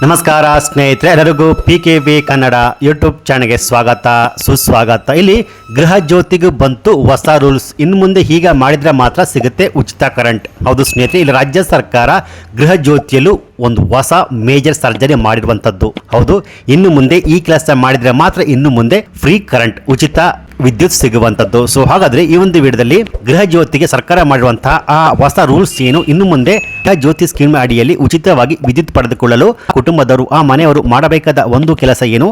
ನಮಸ್ಕಾರ ಸ್ನೇಹಿತರೆ, ಎಲ್ಲರಿಗೂ PKV ಕನ್ನಡ ಯೂಟ್ಯೂಬ್ ಚಾನಲ್ಗೆ ಸ್ವಾಗತ ಸುಸ್ವಾಗತ. ಇಲ್ಲಿ ಗೃಹ ಜ್ಯೋತಿಗೂ ಬಂತು ಹೊಸ ರೂಲ್ಸ್. ಇನ್ನು ಮುಂದೆ ಹೀಗೆ ಮಾಡಿದ್ರೆ ಮಾತ್ರ ಸಿಗುತ್ತೆ ಉಚಿತ ಕರೆಂಟ್. ಹೌದು ಸ್ನೇಹಿತರೆ, ಇಲ್ಲಿ ರಾಜ್ಯ ಸರ್ಕಾರ ಗೃಹ ಜ್ಯೋತಿಯಲ್ಲೂ ಒಂದು ಹೊಸ ಮೇಜರ್ ಸರ್ಜರಿ ಮಾಡಿರುವಂಥದ್ದು. ಹೌದು, ಇನ್ನು ಮುಂದೆ ಈ ಕೆಲಸ ಮಾಡಿದ್ರೆ ಮಾತ್ರ ಇನ್ನು ಮುಂದೆ ಫ್ರೀ ಕರೆಂಟ್, ಉಚಿತ ವಿದ್ಯುತ್ ಸಿಗುವಂಥದ್ದು. ಸೊ ಹಾಗಾದ್ರೆ ಈ ಒಂದು ವಿಡಿಯೋದಲ್ಲಿ ಗೃಹ ಜ್ಯೋತಿಗೆ ಸರ್ಕಾರ ಮಾಡಿರುವಂತಹ ಆ ಹೊಸ ರೂಲ್ಸ್ ಏನು, ಇನ್ನು ಮುಂದೆ ಗೃಹ ಜ್ಯೋತಿ ಸ್ಕೀಮ್ ಅಡಿಯಲ್ಲಿ ಉಚಿತವಾಗಿ ವಿದ್ಯುತ್ ಪಡೆದುಕೊಳ್ಳಲು ಕುಟುಂಬದವರು ಆ ಮನೆಯವರು ಮಾಡಬೇಕಾದ ಒಂದು ಕೆಲಸ ಏನು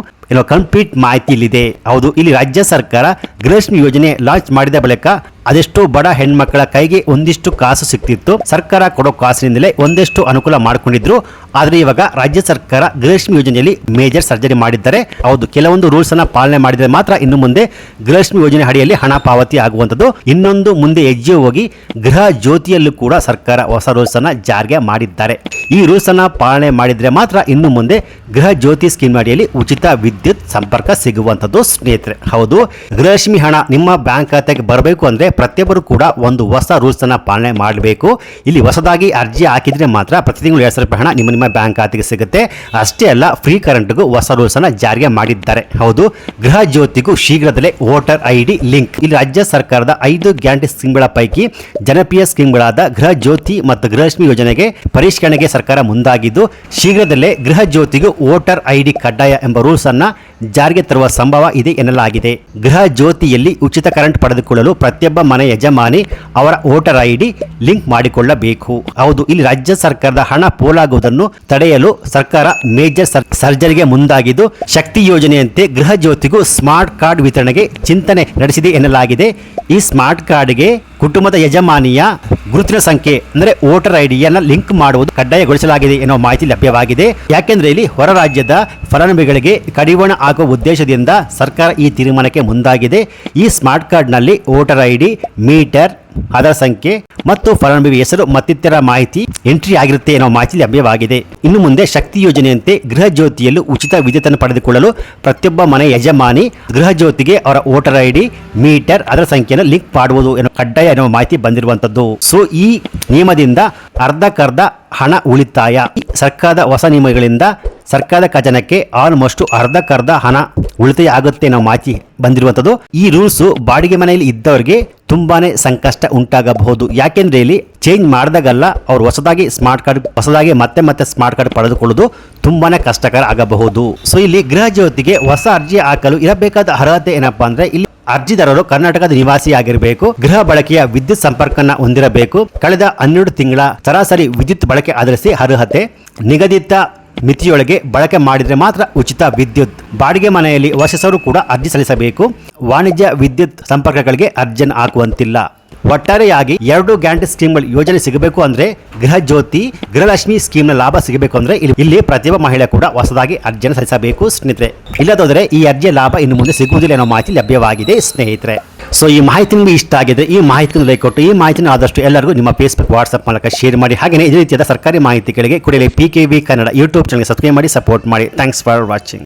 ಕಂಪ್ಲೀಟ್ ಮಾಹಿತಿ ಇಲ್ಲಿದೆ. ಹೌದು, ಇಲ್ಲಿ ರಾಜ್ಯ ಸರ್ಕಾರ ಗೃಹಲಕ್ಷ್ಮಿ ಯೋಜನೆ ಲಾಂಚ್ ಮಾಡಿದ ಬಳಿಕ ಅದೆಷ್ಟೋ ಬಡ ಹೆಣ್ಮಕ್ಕಳ ಕೈಗೆ ಒಂದಿಷ್ಟು ಕಾಸು ಸಿಗ್ತಿತ್ತು. ಸರ್ಕಾರ ಕೊಡೋ ಕಾಸಿನಿಂದಲೇ ಒಂದಷ್ಟು ಅನುಕೂಲ ಮಾಡಿಕೊಂಡಿದ್ರು. ಆದ್ರೆ ಇವಾಗ ರಾಜ್ಯ ಸರ್ಕಾರ ಗೃಹಲಕ್ಷ್ಮಿ ಯೋಜನೆಯಲ್ಲಿ ಮೇಜರ್ ಸರ್ಜರಿ ಮಾಡಿದ್ದಾರೆ. ಹೌದು, ಕೆಲವೊಂದು ರೂಲ್ಸ್ ಅನ್ನ ಪಾಲನೆ ಮಾಡಿದ್ರೆ ಮಾತ್ರ ಇನ್ನು ಮುಂದೆ ಗೃಹಲಕ್ಷ್ಮಿ ಯೋಜನೆ ಅಡಿಯಲ್ಲಿ ಹಣ ಪಾವತಿ ಆಗುವಂಥದ್ದು. ಇನ್ನೊಂದು ಮುಂದೆ ಹೆಜ್ಜೆ ಹೋಗಿ ಗೃಹ ಜ್ಯೋತಿಯಲ್ಲೂ ಕೂಡ ಸರ್ಕಾರ ಹೊಸ ರೂಲ್ಸ್ ಅನ್ನ ಜಾರಿಗೆ ಮಾಡಿದ್ದಾರೆ. ಈ ರೂಲ್ಸ್ ಅನ್ನ ಪಾಲನೆ ಮಾಡಿದ್ರೆ ಮಾತ್ರ ಇನ್ನು ಮುಂದೆ ಗೃಹ ಜ್ಯೋತಿ ಸ್ಕೀಮ್ ಅಡಿಯಲ್ಲಿ ಉಚಿತ ವಿದ್ಯುತ್ ಸಂಪರ್ಕ ಸಿಗುವಂಥದ್ದು ಸ್ನೇಹಿತರೆ. ಹೌದು, ಗೃಹಲಕ್ಷ್ಮಿ ಹಣ ನಿಮ್ಮ ಬ್ಯಾಂಕ್ ಖಾತೆಗೆ ಬರಬೇಕು ಅಂದ್ರೆ ಪ್ರತಿಯೊಬ್ಬರು ಕೂಡ ಒಂದು ಹೊಸ ರೂಲ್ಸ್ ಅನ್ನ ಪಾಲನೆ ಮಾಡಬೇಕು. ಇಲ್ಲಿ ಹೊಸದಾಗಿ ಅರ್ಜಿ ಹಾಕಿದ್ರೆ ಮಾತ್ರ ಪ್ರತಿ ತಿಂಗಳು 2,000 ರೂಪಾಯಿ ಹಣ ನಿಮ್ಮ ಬ್ಯಾಂಕ್ ಖಾತೆಗೆ ಸಿಗುತ್ತೆ. ಅಷ್ಟೇ ಅಲ್ಲ, ಫ್ರೀ ಕರೆಂಟ್ಗೂ ಹೊಸ ರೂಲ್ಸ್ ಅನ್ನ ಜಾರಿಗೆ ಮಾಡಿದ್ದಾರೆ. ಹೌದು, ಗೃಹ ಜ್ಯೋತಿಗೂ ಶೀಘ್ರದಲ್ಲೇ ವೋಟರ್ ID ಲಿಂಕ್. ಇಲ್ಲಿ ರಾಜ್ಯ ಸರ್ಕಾರದ 5 ಗ್ಯಾರಂಟಿ ಸ್ಕೀಮ್ಗಳ ಪೈಕಿ ಜನಪ್ರಿಯ ಸ್ಕೀಮ್ಗಳಾದ ಗೃಹ ಜ್ಯೋತಿ ಮತ್ತು ಗೃಹಲಕ್ಷ್ಮಿ ಯೋಜನೆಗೆ ಪರಿಷ್ಕರಣೆಗೆ ಸರ್ಕಾರ ಮುಂದಾಗಿದ್ದು, ಶೀಘ್ರದಲ್ಲೇ ಗೃಹ ಜ್ಯೋತಿಗೂ ವೋಟರ್ ID ಕಡ್ಡಾಯ ಎಂಬ ರೂಲ್ಸ್ ಅನ್ನ ಜಾರಿಗೆ ತರುವ ಸಂಭವ ಇದೆ ಎನ್ನಲಾಗಿದೆ. ಗೃಹ ಜ್ಯೋತಿಯಲ್ಲಿ ಉಚಿತ ಕರೆಂಟ್ ಪಡೆದುಕೊಳ್ಳಲು ಪ್ರತಿಯೊಬ್ಬ ಮನೆ ಯಜಮಾನಿ ಅವರ ವೋಟರ್ ID ಲಿಂಕ್ ಮಾಡಿಕೊಳ್ಳಬೇಕು. ಹೌದು, ಇಲ್ಲಿ ರಾಜ್ಯ ಸರ್ಕಾರದ ಹಣ ಪೋಲಾಗುವುದನ್ನು ತಡೆಯಲು ಸರ್ಕಾರ ಮೇಜರ್ ಸರ್ಜರಿಗೆ ಮುಂದಾಗಿದ್ದು, ಶಕ್ತಿ ಯೋಜನೆಯಂತೆ ಗೃಹ ಜ್ಯೋತಿಗೂ ಸ್ಮಾರ್ಟ್ ಕಾರ್ಡ್ ವಿತರಣೆಗೆ ಚಿಂತನೆ ನಡೆಸಿದೆ ಎನ್ನಲಾಗಿದೆ. ಈ ಸ್ಮಾರ್ಟ್ ಕಾರ್ಡ್ಗೆ ಕುಟುಂಬದ ಯಜಮಾನಿಯ ಗುರುತಿನ ಸಂಖ್ಯೆ ಅಂದರೆ ವೋಟರ್ ಐಡಿಯನ್ನು ಲಿಂಕ್ ಮಾಡುವುದು ಕಡ್ಡಾಯಗೊಳಿಸಲಾಗಿದೆ ಎನ್ನುವ ಮಾಹಿತಿ ಲಭ್ಯವಾಗಿದೆ. ಯಾಕೆಂದ್ರೆ ಇಲ್ಲಿ ಹೊರ ರಾಜ್ಯದ ಫಲಾನುಭವಿಗಳಿಗೆ ಕಡಿವಾಣ ಆಗುವ ಉದ್ದೇಶದಿಂದ ಸರ್ಕಾರ ಈ ತೀರ್ಮಾನಕ್ಕೆ ಮುಂದಾಗಿದೆ. ಈ ಸ್ಮಾರ್ಟ್ ಕಾರ್ಡ್ನಲ್ಲಿ ವೋಟರ್ ID, ಮೀಟರ್, ಆಧಾರ್ ಸಂಖ್ಯೆ ಮತ್ತು ಫಲಾನುಭವಿ ಹೆಸರು ಮತ್ತಿತರ ಮಾಹಿತಿ ಎಂಟ್ರಿ ಆಗಿರುತ್ತೆ ಎನ್ನುವ ಮಾಹಿತಿ ಲಭ್ಯವಾಗಿದೆ. ಇನ್ನು ಮುಂದೆ ಶಕ್ತಿ ಯೋಜನೆಯಂತೆ ಗೃಹ ಜ್ಯೋತಿಯಲ್ಲೂ ಉಚಿತ ವಿದ್ಯುತ್ತನ್ನು ಪಡೆದುಕೊಳ್ಳಲು ಪ್ರತಿಯೊಬ್ಬ ಮನೆ ಯಜಮಾನಿ ಗೃಹ ಜ್ಯೋತಿಗೆ ಅವರ ವೋಟರ್ ID, ಮೀಟರ್, ಆಧಾರ್ ಸಂಖ್ಯೆಯನ್ನು ಲಿಂಕ್ ಮಾಡುವುದು ಕಡ್ಡಾಯ ಎನ್ನುವ ಮಾಹಿತಿ ಬಂದಿರುವಂತದ್ದು. ಸೊ ಈ ನಿಯಮದಿಂದ ಅರ್ಧಕ್ಕರ್ಧ ಹಣ ಉಳಿತಾಯ. ಸರ್ಕಾರದ ಹೊಸ ನಿಯಮಗಳಿಂದ ಸರ್ಕಾರದ ಖಜಾನೆಗೆ ಆಲ್ಮೋಸ್ಟ್ ಅರ್ಧಕ್ಕರ್ಧ ಹಣ ಉಳಿತಾಯ ಆಗುತ್ತೆ ಅನ್ನೋ ಮಾಹಿತಿ ಬಂದಿರುವಂಥದ್ದು. ಈ ರೂಲ್ಸ್ ಬಾಡಿಗೆ ಮನೆಯಲ್ಲಿ ಇದ್ದವರಿಗೆ ತುಂಬಾನೇ ಸಂಕಷ್ಟ ಉಂಟಾಗಬಹುದು. ಯಾಕೆಂದ್ರೆ ಇಲ್ಲಿ ಚೇಂಜ್ ಮಾಡಿದಾಗಲ್ಲ ಅವ್ರು ಹೊಸದಾಗಿ ಮತ್ತೆ ಸ್ಮಾರ್ಟ್ ಕಾರ್ಡ್ ಪಡೆದುಕೊಳ್ಳೋದು ತುಂಬಾನೇ ಕಷ್ಟಕರ ಆಗಬಹುದು. ಸೊ ಇಲ್ಲಿ ಗೃಹ ಜ್ಯೋತಿಗೆ ಹೊಸ ಅರ್ಜಿ ಹಾಕಲು ಇರಬೇಕಾದ ಅರ್ಹತೆ ಏನಪ್ಪಾ ಅಂದ್ರೆ, ಇಲ್ಲಿ ಅರ್ಜಿದಾರರು ಕರ್ನಾಟಕದ ನಿವಾಸಿ ಆಗಿರಬೇಕು, ಗೃಹ ಬಳಕೆಯ ವಿದ್ಯುತ್ ಸಂಪರ್ಕನ ಹೊಂದಿರಬೇಕು, ಕಳೆದ 12 ತಿಂಗಳ ಸರಾಸರಿ ವಿದ್ಯುತ್ ಬಳಕೆ ಆಧರಿಸಿ ಅರ್ಹತೆ, ನಿಗದಿತ ಮಿತಿಯೊಳಗೆ ಬಳಕೆ ಮಾಡಿದರೆ ಮಾತ್ರ ಉಚಿತ ವಿದ್ಯುತ್, ಬಾಡಿಗೆ ಮನೆಯಲ್ಲಿ ವಾಸಿಸೋರು ಕೂಡ ಅರ್ಜಿ ಸಲ್ಲಿಸಬೇಕು, ವಾಣಿಜ್ಯ ವಿದ್ಯುತ್ ಸಂಪರ್ಕಗಳಿಗೆ ಅರ್ಜಿಯನ್ನು ಹಾಕುವಂತಿಲ್ಲ. ಒಟ್ಟಾರೆಯಾಗಿ 2 ಗ್ಯಾರಂಟಿ ಸ್ಕೀಮ್ಗಳು ಯೋಜನೆ ಸಿಗಬೇಕು ಅಂದ್ರೆ, ಗೃಹ ಜ್ಯೋತಿ, ಗೃಹಲಕ್ಷ್ಮಿ ಸ್ಕೀಮ್ನ ಲಾಭ ಸಿಗಬೇಕು ಅಂದ್ರೆ ಇಲ್ಲಿ ಪ್ರತಿಯೊಬ್ಬ ಮಹಿಳೆ ಕೂಡ ಹೊಸದಾಗಿ ಅರ್ಜಿಯನ್ನು ಸಲ್ಲಿಸಬೇಕು ಸ್ನೇಹಿತರೆ. ಇಲ್ಲದಾದ್ರೆ ಈ ಅರ್ಜಿಯ ಲಾಭ ಇನ್ನು ಮುಂದೆ ಸಿಗುವುದಿಲ್ಲ ಅನ್ನೋ ಮಾಹಿತಿ ಲಭ್ಯವಾಗಿದೆ ಸ್ನೇಹಿತರೆ. ಸೊ ಈ ಮಾಹಿತಿ ನಿಮಗೆ ಇಷ್ಟ ಆಗಿದ್ರೆ ಈ ಮಾಹಿತಿಯನ್ನು ಲೈಕ್ ಕೊಟ್ಟು ಈ ಮಾಹಿತಿನ ಆದಷ್ಟು ಎಲ್ಲರಿಗೂ ನಿಮ್ಮ ಫೇಸ್ಬುಕ್, ವಾಟ್ಸ್ಆಪ್ ಮೂಲಕ ಶೇರ್ ಮಾಡಿ. ಹಾಗೆಯೇ ಇದೇ ರೀತಿಯಾದ ಸರ್ಕಾರಿ ಮಾಹಿತಿಗಳಿಗೆ ಕೂಡಲೇ PKV ಕನ್ನಡ ಯೂಟ್ಯೂಬ್ ಚಾನಲ್ಗೆ ಸಬ್ಸ್ಕ್ರೈಬ್ ಮಾಡಿ, ಸಪೋರ್ಟ್ ಮಾಡಿ. Thanks for watching.